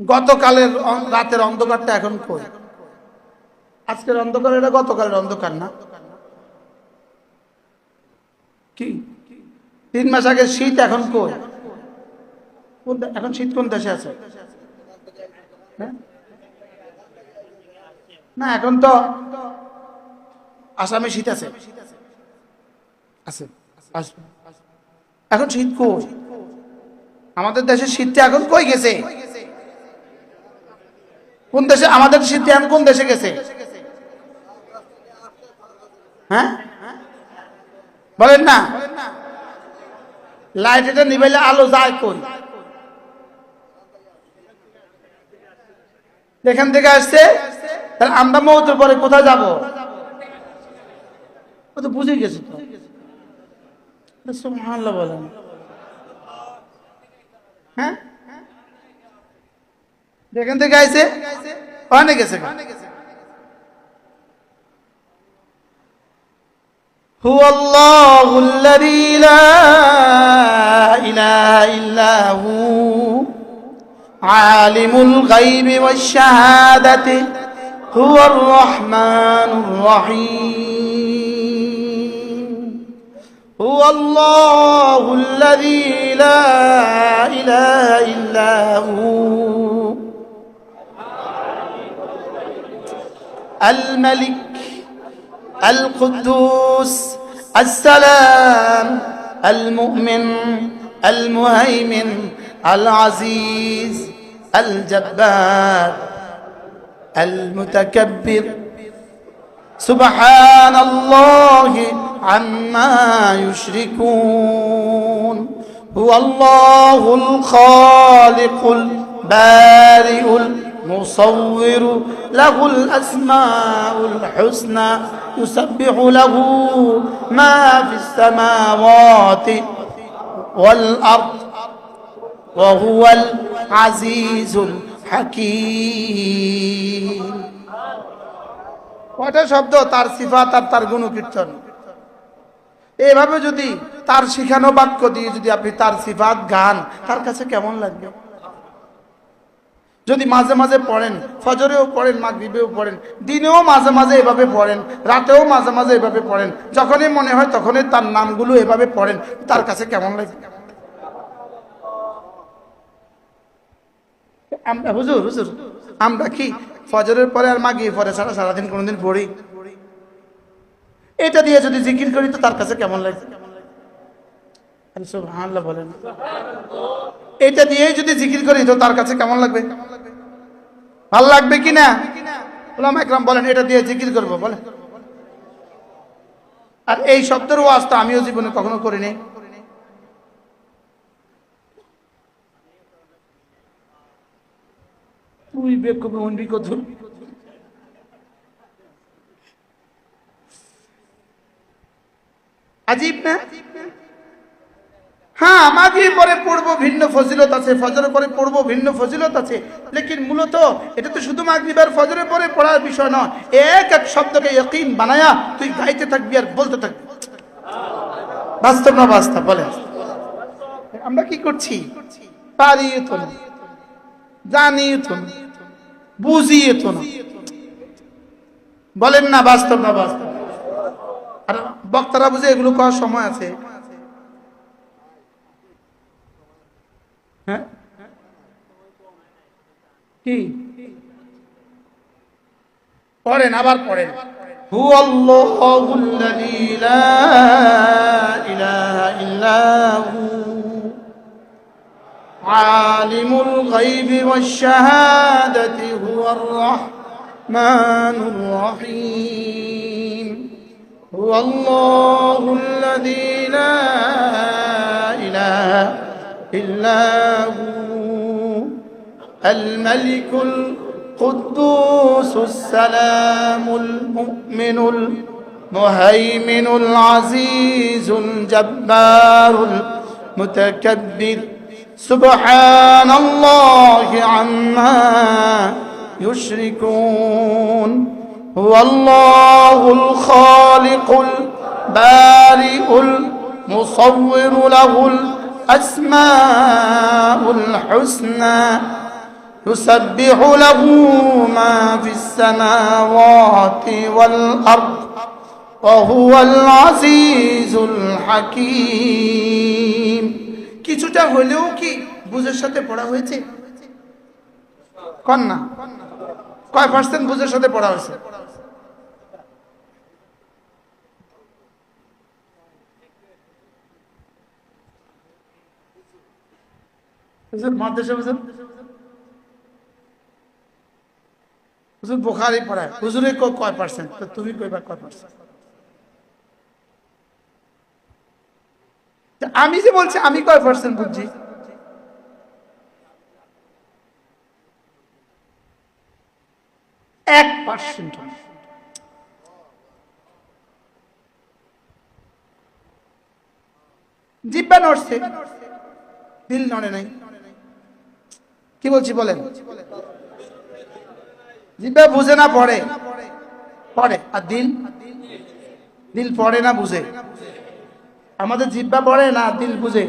গতকালের রাতের অন্ধকারটা এখন কই? আজকের অন্ধকার এটা গতকালের অন্ধকার না? কি 3 মাস আগে শীত এখন কই? এখন শীত কোন দেশে আছে? হ্যাঁ? না, এখন তো আসামে শীত আছে, আছে, আসবে। এখন শীত কই? আমাদের দেশের শীতটা এখন কই গেছে? কোন দেশে আমাদের শীতটা এখন কোন দেশে গেছে? হ্যাঁ, বলেন না। লাইট এটা নিবাইলে আলো যায় কই? এখান থেকে আসছে, তাহলে আমরা মৌতের পরে কোথায় যাব? ও তো বুঝে গেছে তো। সুবহানাল্লাহ বলেন। হ্যাঁ, এখান থেকে আইছে ওখানে গেছে। হুয়াল্লাহুল্লাযী লা ইলাহা ইল্লা হু আলিমুল গায়বি ওয়াশ শাহাদাতি হুয়ার রহমানুর রহিম। হুয়াল্লাহুল্লাযী লা ইলাহা ইল্লা হু الملك القدوس السلام المؤمن المهيمن العزيز الجبار المتكبر سبحان الله عما يشركون هو الله الخالق البارئ المصور له الأسماء الحسنى يسبح له ما في السماوات والأرض وهو العزيز الحكيم। কয়টা শব্দ? তার সিফাত আর তার গুণকীর্তন। এইভাবে যদি তার শিখানো বাক্য দিয়ে যদি আপনি তার সিফাত গান, তার কাছে কেমন লাগবে? যদি মাঝে মাঝে পড়েন, ফজরেও পড়েন, মাগরিবেও পড়েন, দিনেও মাঝে মাঝে এভাবে পড়েন, রাতেও মাঝে মাঝে এভাবে পড়েন, যখনই মনে হয় তখনই তার নামগুলো এভাবে পড়েন, তার কাছে কেমন লাগে? আমরা হুজুর হুজুর আমরা কি ফজরের পরে আর মাগরিবের পরে ছাড়া সারাদিন কোনোদিন পড়ি? এটা দিয়ে যদি জিকির করি তো তার কাছে কেমন লাগে? সুবহানাল্লাহ বলেন। এটা দিয়ে যদি জিকির করি তো তার কাছে কেমন লাগবে? ভালো লাগবে কিনা? উলামা ইকরাম বলেন এটা দিয়ে জিকির করবো, বলেন। আর এই শব্দের ওয়াজ তো আমিও জীবনে কখনো করিনি। তুই বেকুব উনবি কত আজীব না? হ্যাঁ, মাগরিব পরে পড়বো ভিন্ন ফজিলত আছে, ফজরের পরে পড়বো ভিন্ন ফজিলত আছে, লেকিন মূলত এটা তো শুধু মাগরিব আর ফজরের পরে পড়ার বিষয় নয়। এক এক শব্দকে ইয়াকিন বানায়া তুই গাইতে থাকবি আর বলতে থাকবি। বাস্তব না বাস্তব? বলেন। আমরা কি করছি? পারিও তো না, জানিও তো না, বুঝিও তো না। বলেন না, বাস্তব না বাস্তব? আর বক্তারা বুঝে এগুলো করার সময় আছে? হ্যাঁ, কি পড়েন, আবার পড়েন। হুয়াল্লাহুল্লাযী লা ইলাহা ইল্লা হু আলিমুল গায়বি ওয়াশ শাহাদাতি হুয়ার রহমানুর রহিম। হুয়াল্লাহুল্লাযী লা ইলাহা إلا هو الملك القدوس السلام المؤمن المهيمن العزيز الجبار المتكبر سبحان الله عما يشركون هو الله الخالق البارئ المصور له الأسماء الحسنى ইউসাব্বিহু লাহু মা ফিস সামাওয়াতি ওয়াল আরদ ওয়া হুয়াল আজিজুল হাকীম। কিছুটা হলেও কি বুঝের সাথে পড়া হয়েছে? কন না, কয় পার্সেন্ট বুঝের সাথে পড়া হয়েছে? মাদ্রাসা বুঝেন, হুজুর বুখারী পড়ায়, হুজুরে কয় পার্সেন্ট, তো তুমি কইবা কয় পার্সেন্ট? আমি যে বলছি আমি কয় পার্সেন্ট বুঝছি? 1%। জিব্বা নড়ছে, দিল নড়ে নাই। কি বলছি বলেন? জিব্বা বুঝে না পড়ে? পড়ে। আর দিল? দিল পড়ে না বুঝে? আমাদের জিব্বা পড়ে না দিল বুঝে?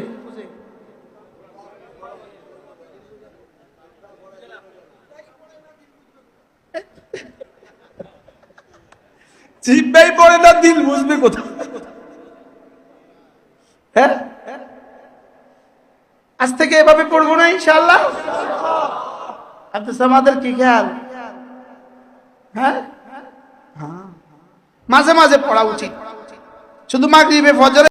জিব্বাই পড়ে না, দিল বুঝবে কোথায়? হ্যাঁ, আজ থেকে এভাবে পড়বো না ইনশাআল্লাহ। আব্দুল সামাদের কি খেয়াল? হ্যাঁ, মাঝে মাঝে পড়া উচিত, শুধু মাগরিবে ফজরে